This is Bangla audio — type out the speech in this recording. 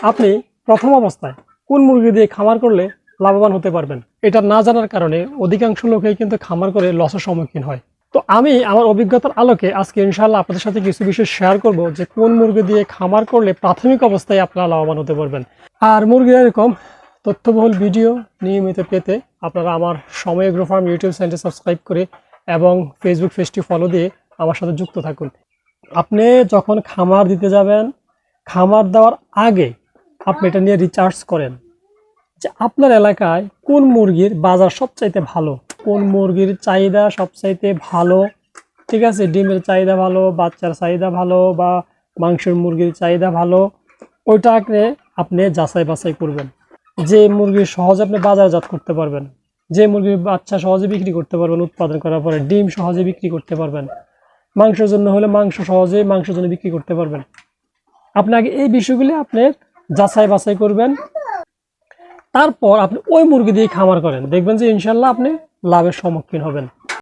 আপনি প্রথম অবস্থায় কোন মুরগি দিয়ে খামার করলে লাভবান হতে পারবেন, এটা না জানার কারণে অধিকাংশ লোকেই কিন্তু খামার করে লসের সম্মুখীন হয়। তো আমি আমার অভিজ্ঞতার আলোকে আজকে ইনশাআল্লাহ আপনাদের সাথে কিছু বিষয় শেয়ার করব যে কোন মুরগি দিয়ে খামার করলে প্রাথমিক অবস্থায় আপনারা লাভবান হতে পারবেন। আর মুরগির এরকম তথ্যবহুল ভিডিও নিয়মিত পেতে আপনারা আমার সময় এগ্রো ফার্ম ইউটিউব চ্যানেলটি সাবস্ক্রাইব করে এবং ফেসবুক পেজটি ফলো দিয়ে আমার সাথে যুক্ত থাকুন। আপনি যখন খামার দিতে যাবেন, খামার দেওয়ার আগে আপনি এটা নিয়ে রিসার্চ করেন যে আপনার এলাকায় কোন মুরগির বাজার সবচাইতে ভালো, কোন মুরগির চাহিদা সবচাইতে ভালো, ঠিক আছে, ডিমের চাহিদা ভালো, বাচ্চার চাহিদা ভালো বা মাংসের মুরগির চাহিদা ভালো, ওইটাকে আপনি যাচাই বাছাই করবেন। যে মুরগি সহজে আপনি বাজারজাত করতে পারবেন, যে মুরগির বাচ্চা সহজে বিক্রি করতে পারবেন, উৎপাদন করার পরে ডিম সহজে বিক্রি করতে পারবেন, মাংসের জন্য হলে মাংস সহজে মাংসের জন্য বিক্রি করতে পারবেন। আপনি আগে এই বিষয়গুলি আপনি যাচাই বাছাই করবেন, তারপর আপনি ওই মুরগি দিয়ে খামার করেন, দেখবেন যে ইনশাল্লাহ আপনি লাভের সম্মুখীন হবেন।